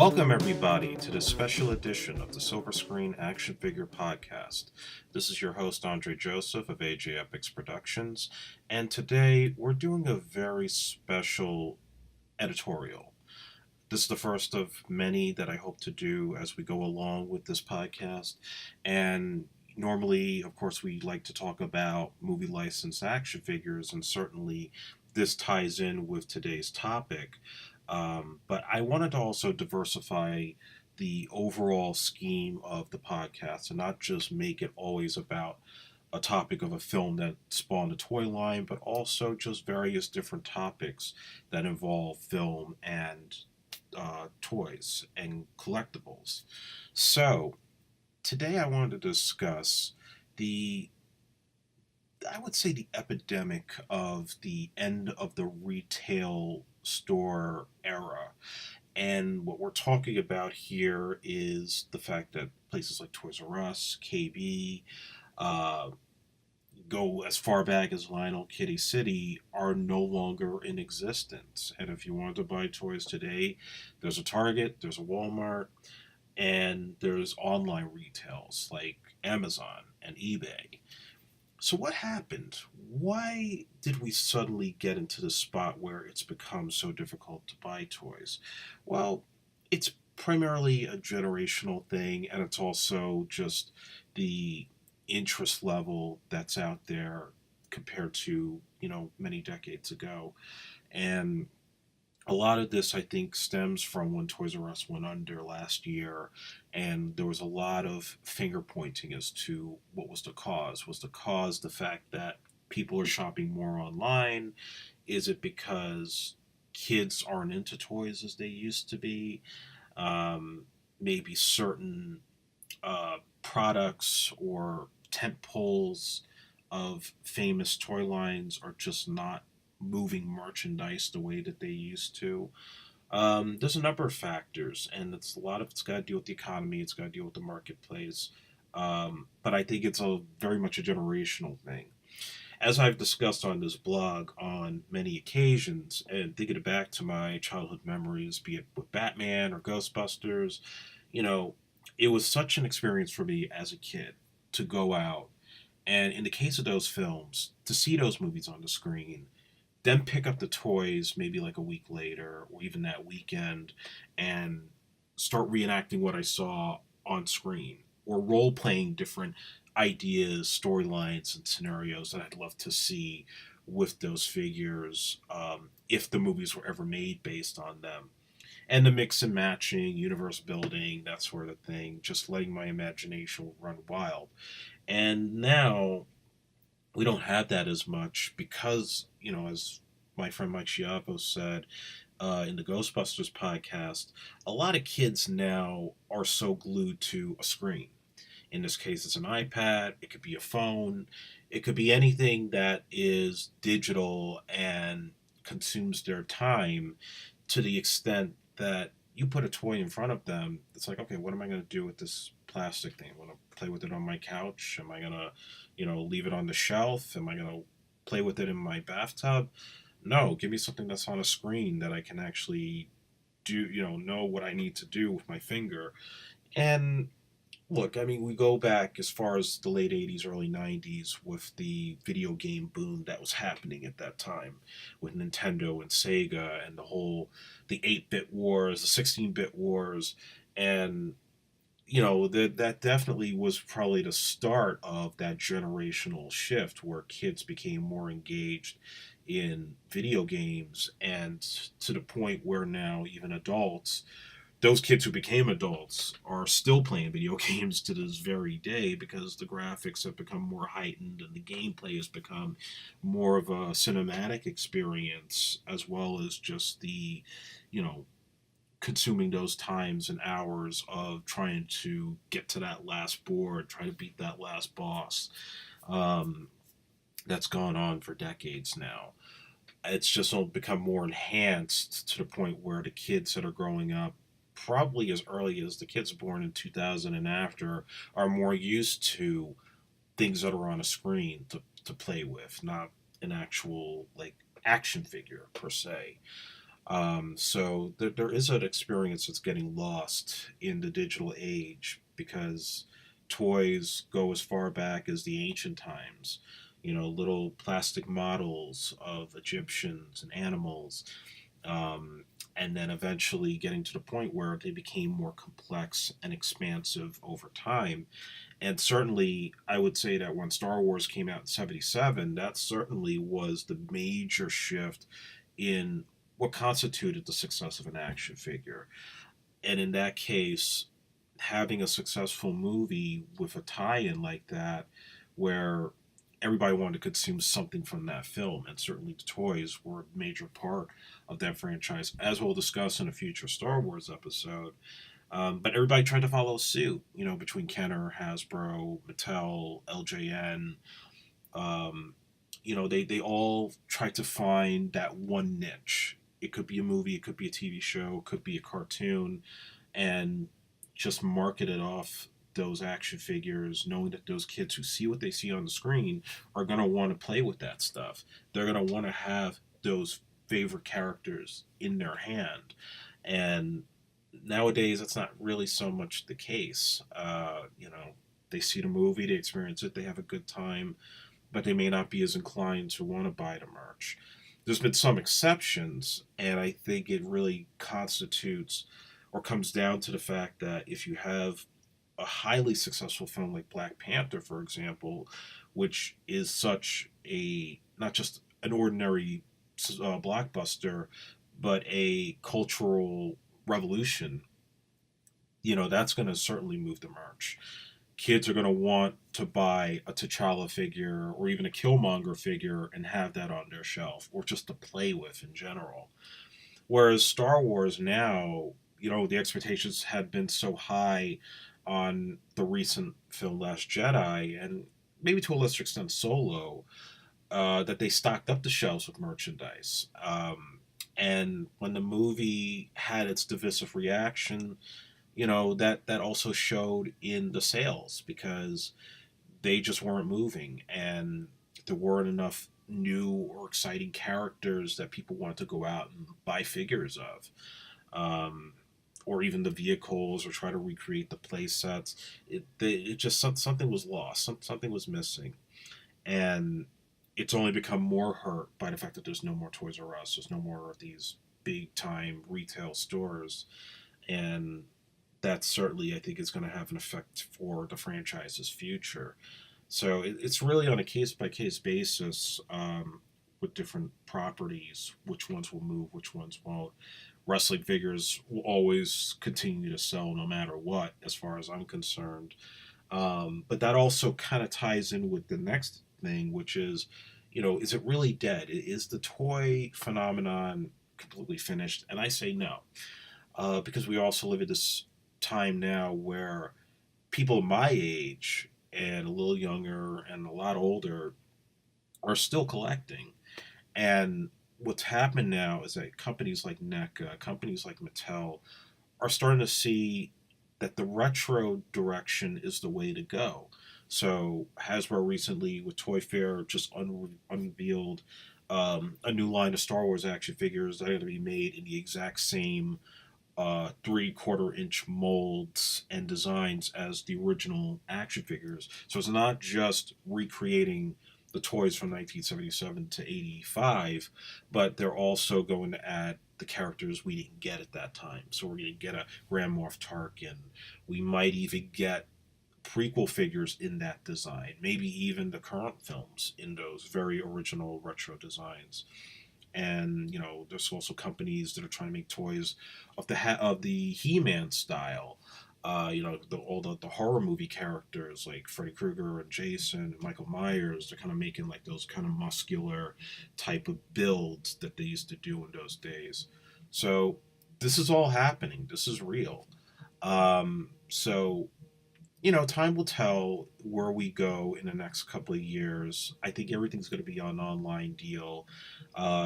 Welcome, everybody, to this special edition of the Silver Screen Action Figure Podcast. This is your host, Andre Joseph of AJ Epics Productions, and today we're doing a very special editorial. This is the first of many that I hope to do as we go along with this podcast, and normally, of course, we like to talk about movie licensed action figures, and certainly this ties in with today's topic. But I wanted to also diversify the overall scheme of the podcast and not just make it always about a topic of a film that spawned a toy line, but also just various different topics that involve film and toys and collectibles. So, today I wanted to discuss the I would say the epidemic of the end of the retail store era. And what we're talking about here is the fact that places like Toys R Us, KB, uh, go as far back as Lionel Kitty City are no longer in existence. And if you want to buy toys today, there's a Target, there's a Walmart, and there's online retails like Amazon and eBay. So what happened? Why did we suddenly get into the spot where it's become so difficult to buy toys? Well, it's primarily a generational thing, and it's also just the interest level that's out there compared to, many decades ago. And a lot of this, I think, stems from when Toys R Us went under last year, and there was a lot of finger pointing as to what was the cause. Was the cause the fact that people are shopping more online? Is it because kids aren't into toys as they used to be? Maybe certain products or tent poles of famous toy lines are just not moving merchandise the way that they used to. There's a number of factors, and it's a lot of it's got to deal with the economy. It's got to deal with the marketplace. But I think it's a very much a generational thing. As I've discussed on this blog on many occasions, and thinking back to my childhood memories, be it with Batman or Ghostbusters, you know, it was such an experience for me as a kid to go out and, in the case of those films, to see those movies on the screen, then pick up the toys maybe like a week later or even that weekend and start reenacting what I saw on screen or role playing different ideas, storylines, and scenarios that I'd love to see with those figures if the movies were ever made based on them. And the mix and matching, universe building, that sort of thing, just letting my imagination run wild. And now we don't have that as much because, as my friend Mike Schiavo said in the Ghostbusters podcast, a lot of kids now are so glued to a screen. In this case, it's an iPad, it could be a phone, it could be anything that is digital and consumes their time to the extent that you put a toy in front of them. It's like, okay, what am I going to do with this plastic thing? I want to play with it on my couch? Am I going to, leave it on the shelf? Am I going to play with it in my bathtub? No, give me something that's on a screen that I can actually do, know what I need to do with my finger. And look, I mean, we go back as far as the late 80s, early 90s with the video game boom that was happening at that time with Nintendo and Sega and the 8-bit wars, the 16-bit wars. And, that definitely was probably the start of that generational shift where kids became more engaged in video games and to the point where now even adults, those kids who became adults are still playing video games to this very day because the graphics have become more heightened and the gameplay has become more of a cinematic experience as well as just the, you know, consuming those times and hours of trying to get to that last board, try to beat that last boss. Um, that's gone on for decades now. It's just become more enhanced to the point where the kids that are growing up probably as early as the kids born in 2000 and after are more used to things that are on a screen to play with, not an actual like action figure per se. So there is an experience that's getting lost in the digital age because toys go as far back as the ancient times. You know, little plastic models of Egyptians and animals, um, and then eventually getting to the point where they became more complex and expansive over time. And certainly, I would say that when Star Wars came out in '77, that certainly was the major shift in what constituted the success of an action figure. And in that case, having a successful movie with a tie in like that, where everybody wanted to consume something from that film, and certainly the toys were a major part of that franchise, as we'll discuss in a future Star Wars episode. But everybody tried to follow suit, you know, between Kenner, Hasbro, Mattel, LJN. Um, you know, they all tried to find that one niche. It could be a movie, it could be a TV show, it could be a cartoon, and just market it off those action figures, knowing that those kids who see what they see on the screen are going to want to play with that stuff. They're going to want to have those favorite characters in their hand. And nowadays, that's not really so much the case. You know, they see the movie, they experience it, they have a good time, but they may not be as inclined to want to buy the merch. There's been some exceptions, and I think it really constitutes or comes down to the fact that if you have a highly successful film like Black Panther, for example, which is such a not just an ordinary blockbuster, but a cultural revolution, you know, that's going to certainly move the merch. Kids are going to want to buy a T'Challa figure or even a Killmonger figure and have that on their shelf or just to play with in general. Whereas Star Wars now, you know, the expectations had been so high on the recent film Last Jedi and maybe to a lesser extent Solo, that they stocked up the shelves with merchandise. And when the movie had its divisive reaction, you know, that also showed in the sales because they just weren't moving and there weren't enough new or exciting characters that people wanted to go out and buy figures of, um, or even the vehicles or try to recreate the play sets. It just something was lost, something was missing, and it's only become more hurt by the fact that there's no more Toys R Us, there's no more of these big time retail stores, and that certainly I think is going to have an effect for the franchise's future. So it's really on a case by case basis, with different properties, which ones will move, which ones won't. Wrestling figures will always continue to sell no matter what, as far as I'm concerned. But that also kind of ties in with the next thing, which is, you know, is it really dead? Is the toy phenomenon completely finished? And I say no, because we also live at this time now where people my age and a little younger and a lot older are still collecting. And what's happened now is that companies like NECA, companies like Mattel, are starting to see that the retro direction is the way to go. So Hasbro recently, with Toy Fair, just unveiled a new line of Star Wars action figures that are going to be made in the exact same 3/4 inch molds and designs as the original action figures. So it's not just recreating the toys from 1977 to 85, but they're also going to add the characters we didn't get at that time. So we're going to get a Grand Moff Tarkin. We might even get prequel figures in that design, maybe even the current films in those very original retro designs. And you know, there's also companies that are trying to make toys of the He-Man style. You know, all the horror movie characters like Freddy Krueger and Jason and Michael Myers. They're kind of making like those kind of muscular type of builds that they used to do in those days. So this is all happening. This is real. So you know, time will tell where we go in the next couple of years. I think everything's going to be on an online deal.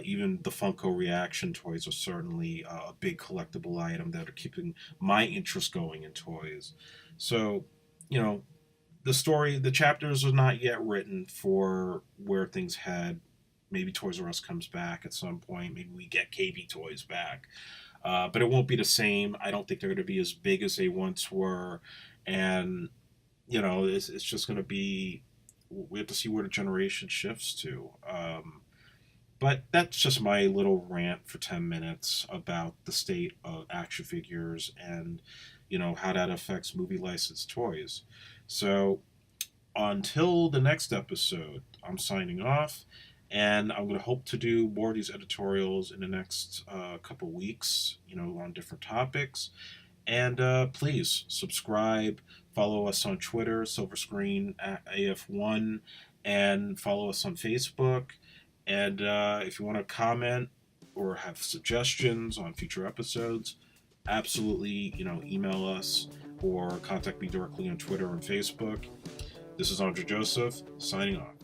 Even the Funko reaction toys are certainly a big collectible item that are keeping my interest going in toys. So, you know, the chapters are not yet written for where things head Maybe Toys R Us comes back at some point. Maybe we get KB Toys back. But it won't be the same. I don't think they're going to be as big as they once were. And, it's just going to be, we have to see where the generation shifts to. But that's just my little rant for 10 minutes about the state of action figures and, how that affects movie licensed toys. So until the next episode, I'm signing off. And I'm going to hope to do more of these editorials in the next couple weeks, on different topics. And please subscribe, follow us on Twitter, Silver Screen at AF1, and follow us on Facebook. And if you want to comment or have suggestions on future episodes, absolutely, email us or contact me directly on Twitter and Facebook. This is Andre Joseph, signing off.